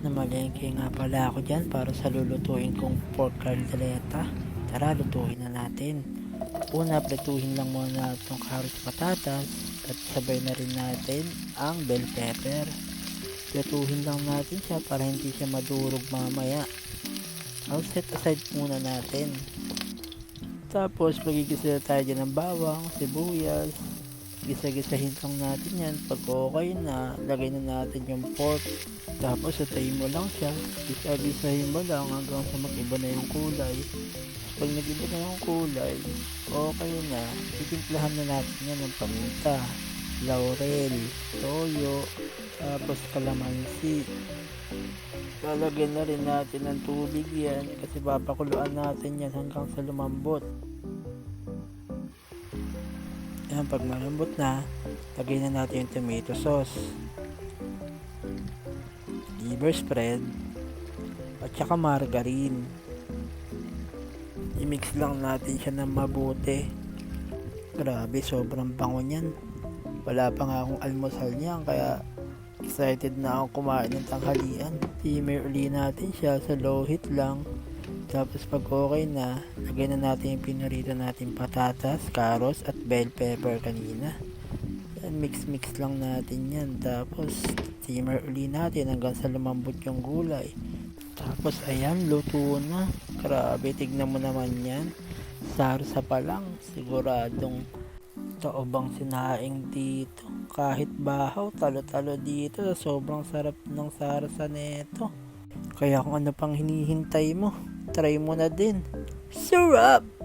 Namalengke nga pala ako dyan para sa lulutuin kong pork caldereta. Tara, lutuin na natin. Una, prituhin lang muna itong carrots patatas at sabay na rin natin ang bell pepper. Prituhin lang natin siya para hindi siya madurog mamaya. I'll set aside muna natin. Tapos magigisa tayo dyan ng bawang, sibuyas. Gisa-gisahin lang natin yan. Pag okay na, lagay na natin yung pork. Tapos satayin mo lang siya. Gisa-gisahin mo lang hanggang sa mag-iba na yung kulay. Pag nag-iba na yung kulay, okay na. Titimplahan na natin yan ng paminta, laurel, toyo, tapos kalamansi. Lalagyan na rin natin ng tubig yan kasi papakuluan natin yan hanggang sa lumambot. Yan, pag malambot na, lagay na natin yung tomato sauce, liver spread, at saka margarine. I-mix lang natin siya ng mabuti. Grabe, sobrang bango niyan. Wala pa nga akong almusal niyan, kaya excited na akong kumain ng tanghalian. Simmer uli natin siya sa low heat lang. Tapos pag okay na, lagay na natin yung pinarito natin patatas, carrots at bell pepper kanina. Yan, mix lang natin yan. Tapos simmer uli natin hanggang sa lumambot yung gulay. Tapos ayan, luto na. Grabe, tignan mo naman yan. Sarsa pa lang, siguradong taobang sinaing dito. Kahit bahaw, talo-talo dito. Sobrang sarap ng sarsa nito. Kaya kung ano pang hinihintay mo, try mo na din. Sarap!